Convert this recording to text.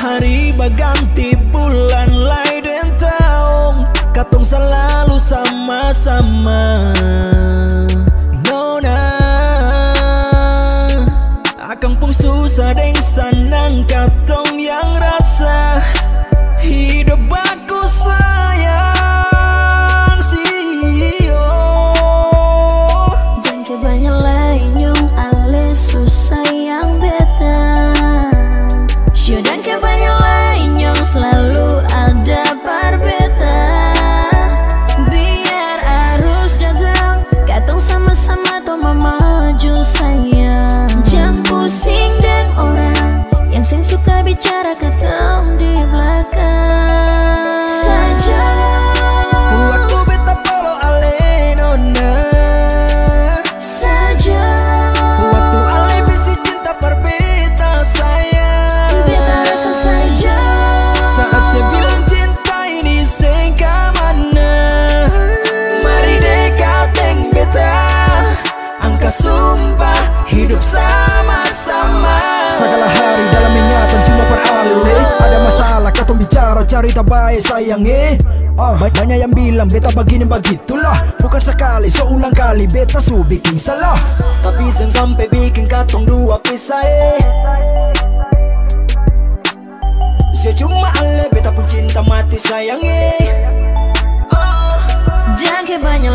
Hari berganti bulan lain dan tahun, katong selalu sama-sama. Nona, akang pun susah deng senang, katong yang rasa hidup aku sayang sio. Jangan kebanyak lain yung ale susah yang beta. Sio dan kebanyak lain yung selalu ada berbeda. Biar arus datang, katong sama-sama to memaju sayang. Jangan pusing dan orang yang sing suka bicara katong di belakang saja. Waktu beta polo ale nona Saja. waktu ale bisi cinta perbeta sayang. Beta rasa saja. Saat saya bilang cinta ini sing kamana, mari dekat deng beta, angka sumpah hidup sama-sama. Segala hari dalam ingatan cuma perale. Ada masalah katong bicara cerita baik sayangnya. Banyak yang bilang beta begini begitulah, bukan sekali seulang kali beta su bikin salah. Tapi sen sampai bikin katong dua pisah. Saya cuma ale beta pun cinta mati sayangnya. Jangan kebanyak